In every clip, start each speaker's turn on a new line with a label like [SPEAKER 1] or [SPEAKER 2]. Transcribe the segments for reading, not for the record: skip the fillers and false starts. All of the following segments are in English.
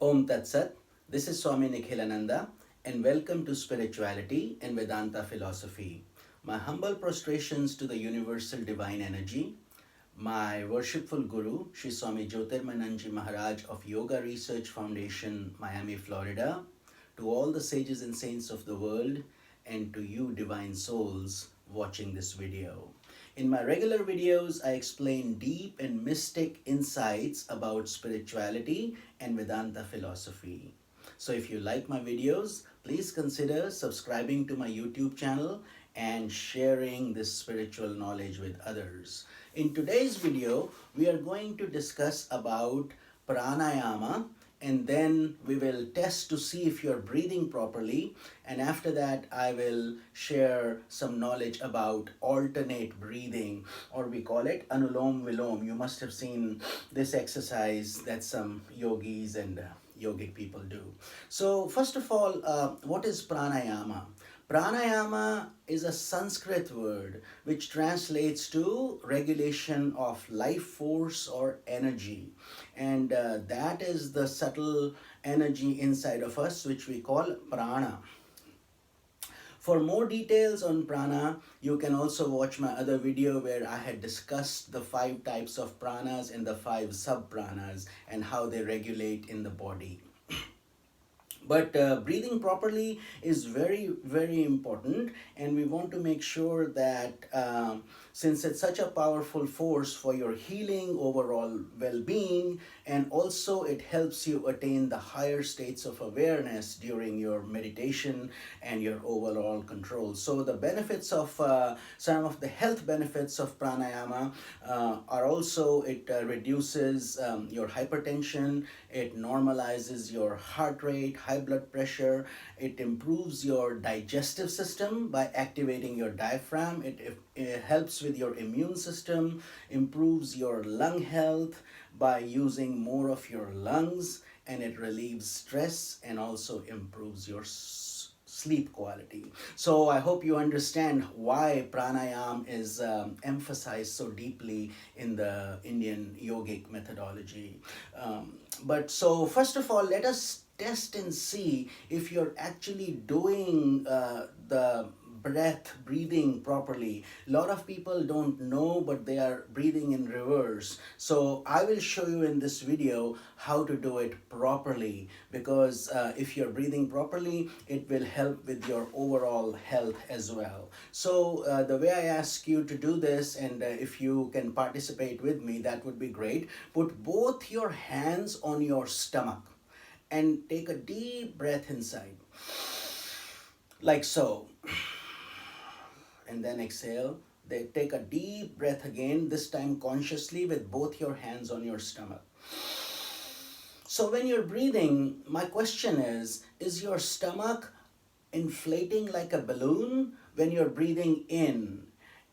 [SPEAKER 1] Om Tat Sat. This is Swami Nikhilananda, and welcome to Spirituality and Vedanta Philosophy. My humble prostrations to the universal divine energy, my worshipful Guru, Sri Swami Jyotirmananji Maharaj of Yoga Research Foundation, Miami, Florida, to all the sages and saints of the world, and to you divine souls watching this video. In my regular videos, I explain deep and mystic insights about spirituality and Vedanta philosophy. So if you like my videos, please consider subscribing to my YouTube channel and sharing this spiritual knowledge with others. In today's video, we are going to discuss about pranayama, and then we will test to see if you're breathing properly, and after that I will share some knowledge about alternate breathing, or we call it anulom vilom. You must have seen this exercise that some yogis and yogic people do. So first of all, what is pranayama? Pranayama is a Sanskrit word which translates to regulation of life force or energy. And that is the subtle energy inside of us which we call prana. For more details on prana, you can also watch my other video where I had discussed the 5 types of pranas and the 5 sub-pranas and how they regulate in the body. But breathing properly is very, very important, and we want to make sure that since it's such a powerful force for your healing, overall well-being, and also it helps you attain the higher states of awareness during your meditation and your overall control. So the benefits of some of the health benefits of pranayama are also it reduces your hypertension, it normalizes your heart rate, high blood pressure, it improves your digestive system by activating your diaphragm, it helps with your immune system, improves your lung health by using more of your lungs, and it relieves stress and also improves your sleep quality. So I hope you understand why pranayama is emphasized so deeply in the Indian yogic methodology. But so first of all, let us test and see if you're actually doing the breathing properly. A lot of people don't know, but they are breathing in reverse. So I will show you in this video how to do it properly, because if you're breathing properly, it will help with your overall health as well. So the way I ask you to do this, and if you can participate with me, that would be great. Put both your hands on your stomach and take a deep breath inside, like so. And then exhale. They take a deep breath again, this time consciously with both your hands on your stomach. So when you're breathing, my question is your stomach inflating like a balloon when you're breathing in?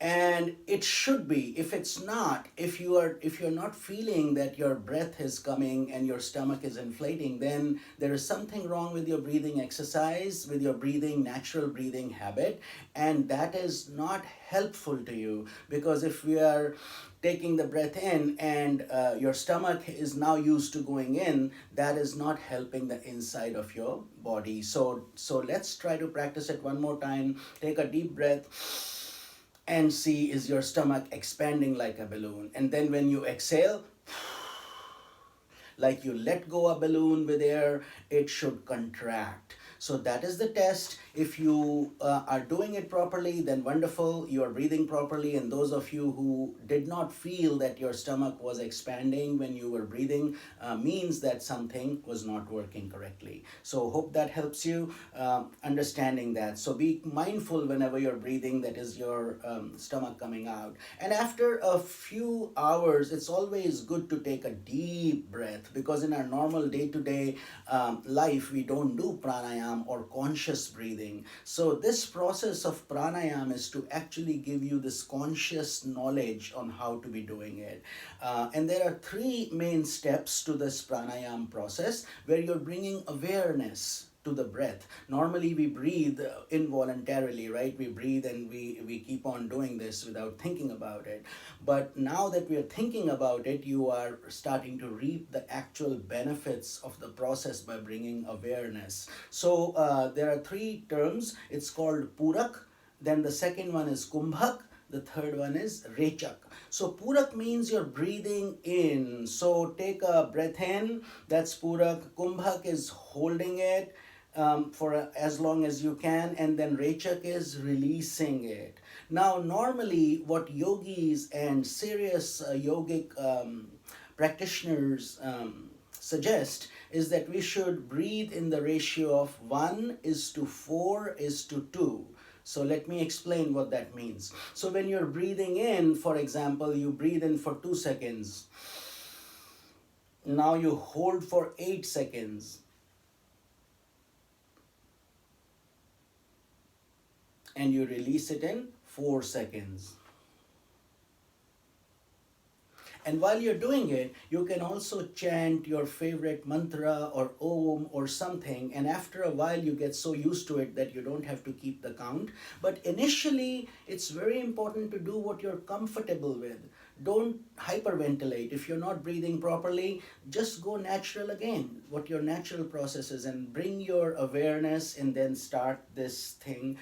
[SPEAKER 1] And it should be. If it's not, if you're not feeling that your breath is coming and your stomach is inflating, then there is something wrong with your breathing exercise, with your natural breathing habit, and that is not helpful to you. Because if we are taking the breath in and your stomach is now used to going in, that is not helping the inside of your body. So let's try to practice it one more time. Take a deep breath and see, is your stomach expanding like a balloon? And then when you exhale, like you let go a balloon with air, it should contract. So that is the test. If you are doing it properly, then wonderful, you are breathing properly. And those of you who did not feel that your stomach was expanding when you were breathing, means that something was not working correctly. So hope that helps you understanding that. So be mindful whenever you're breathing, that is your stomach coming out. And after a few hours, it's always good to take a deep breath, because in our normal day-to-day life, we don't do pranayama or conscious breathing. So this process of pranayama is to actually give you this conscious knowledge on how to be doing it. And there are 3 main steps to this pranayama process where you're bringing awareness to the breath. Normally we breathe involuntarily, right? We breathe and we keep on doing this without thinking about it. But now that we are thinking about it, you are starting to reap the actual benefits of the process by bringing awareness. So there are three terms. It's called Purak, then the second one is Kumbhak, the third one is Rechak. So Purak means you're breathing in. So take a breath in, that's Purak. Kumbhak is holding it for as long as you can, and then Rechak is releasing it. Now, normally, what yogis and serious yogic practitioners suggest is that we should breathe in the ratio of 1:4:2. So let me explain what that means. So when you're breathing in, for example, you breathe in for 2 seconds. Now you hold for 8 seconds. And you release it in 4 seconds. And while you're doing it, you can also chant your favorite mantra or om or something. And after a while, you get so used to it that you don't have to keep the count. But initially, it's very important to do what you're comfortable with. Don't hyperventilate. If you're not breathing properly, just go natural again, what your natural process is, and bring your awareness and then start this thing.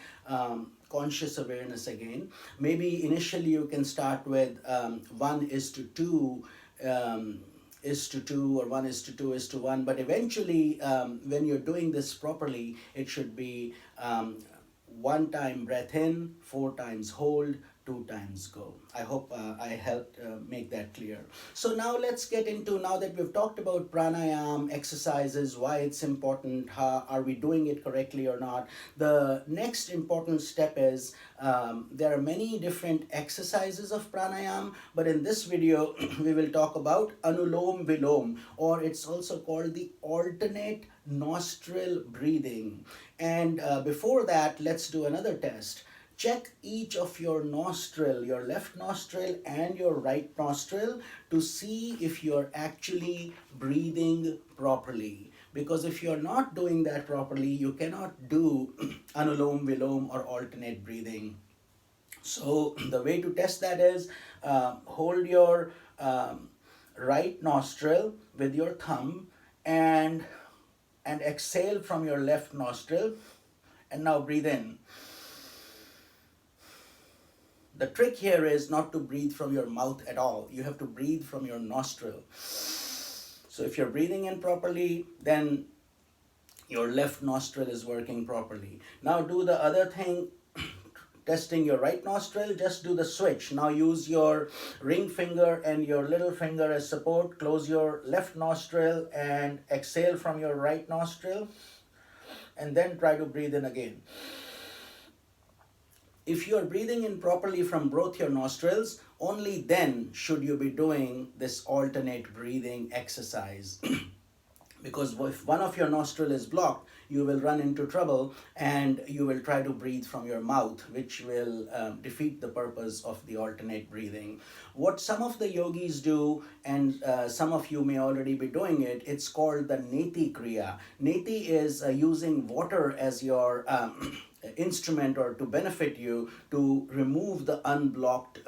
[SPEAKER 1] Conscious awareness again. Maybe initially you can start with 1:2 is to 2, or 1:2 is to 1, but eventually when you're doing this properly, it should be 1 time breath in, 4 times hold, 2 times go. I hope I helped make that clear. So now let's get into, now that we've talked about pranayama, exercises, why it's important, how are we doing it correctly or not. The next important step is there are many different exercises of pranayama, but in this video we will talk about anulom vilom, or it's also called the alternate nostril breathing. And before that, let's do another test. Check each of your nostril, your left nostril and your right nostril, to see if you're actually breathing properly. Because if you're not doing that properly, you cannot do anulom vilom or alternate breathing. So the way to test that is hold your right nostril with your thumb and exhale from your left nostril, and now breathe in. The trick here is not to breathe from your mouth at all. You have to breathe from your nostril. So if you're breathing in properly, then your left nostril is working properly. Now do the other thing, testing your right nostril, just do the switch. Now use your ring finger and your little finger as support. Close your left nostril and exhale from your right nostril, and then try to breathe in again. If you are breathing in properly from both your nostrils, only then should you be doing this alternate breathing exercise. Because if one of your nostril is blocked, you will run into trouble and you will try to breathe from your mouth, which will defeat the purpose of the alternate breathing. What some of the yogis do, and some of you may already be doing it, it's called the Neti Kriya. Neti is using water as your instrument, or to benefit you, to remove the unblocked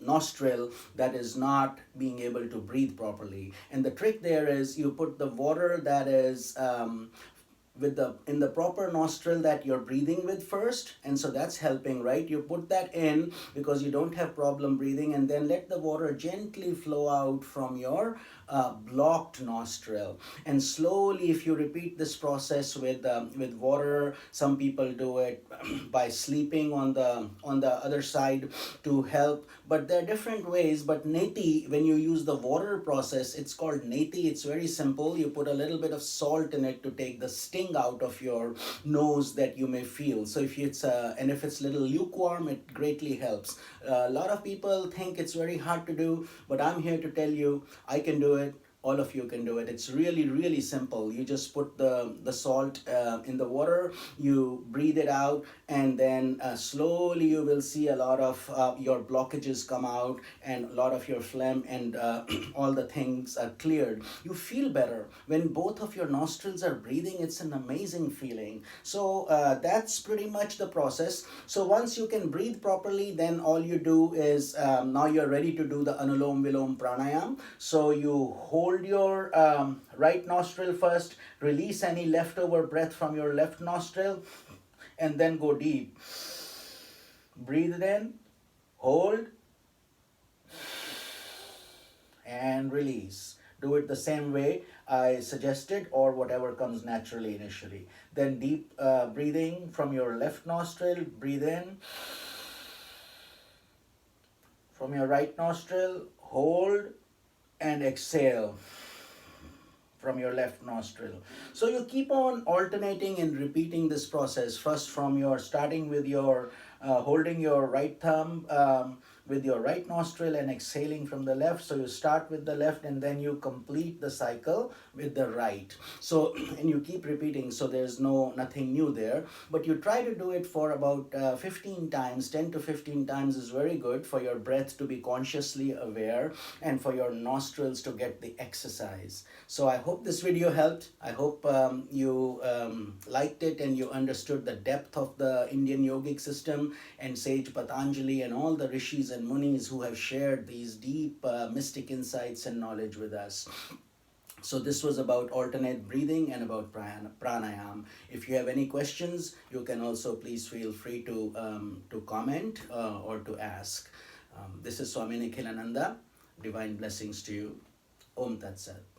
[SPEAKER 1] nostril that is not being able to breathe properly. And the trick there is you put the water that is in the proper nostril that you're breathing with first, and so that's helping, right? You put that in because you don't have problem breathing, and then let the water gently flow out from your blocked nostril. And slowly, if you repeat this process with water, some people do it by sleeping on the other side to help, but there are different ways. But Neti, when you use the water process, it's called Neti. It's very simple. You put a little bit of salt in it to take the sting out of your nose that you may feel. So if it's a little lukewarm, it greatly helps. A lot of people think it's very hard to do, but I'm here to tell you I can do it. All of you can do it. It's really, really simple. You just put the salt in the water, you breathe it out, and then slowly you will see a lot of your blockages come out, and a lot of your phlegm and all the things are cleared. You feel better when both of your nostrils are breathing. It's an amazing feeling. So that's pretty much the process. So once you can breathe properly, then all you do is now you're ready to do the Anulom Vilom Pranayam. So you hold your right nostril first, release any leftover breath from your left nostril, and then go deep. Breathe it in, hold, and release. Do it the same way I suggested, or whatever comes naturally initially. Then deep breathing from your left nostril, breathe in. From your right nostril, hold and exhale from your left nostril. So you keep on alternating and repeating this process. First from your, starting with your holding your right thumb with your right nostril and exhaling from the left. So you start with the left and then you complete the cycle with the right. So and you keep repeating, so there's nothing new there, but you try to do it for about 15 times. 10 to 15 times is very good for your breath to be consciously aware and for your nostrils to get the exercise. So I hope this video helped. I hope you liked it and you understood the depth of the Indian yogic system, and sage Patanjali and all the rishis and munis who have shared these deep mystic insights and knowledge with us. So this was about alternate breathing and about pranayam. If you have any questions, you can also please feel free to comment or to ask. This is Swami Nikhilananda. Divine blessings to you. Om Tat Sat.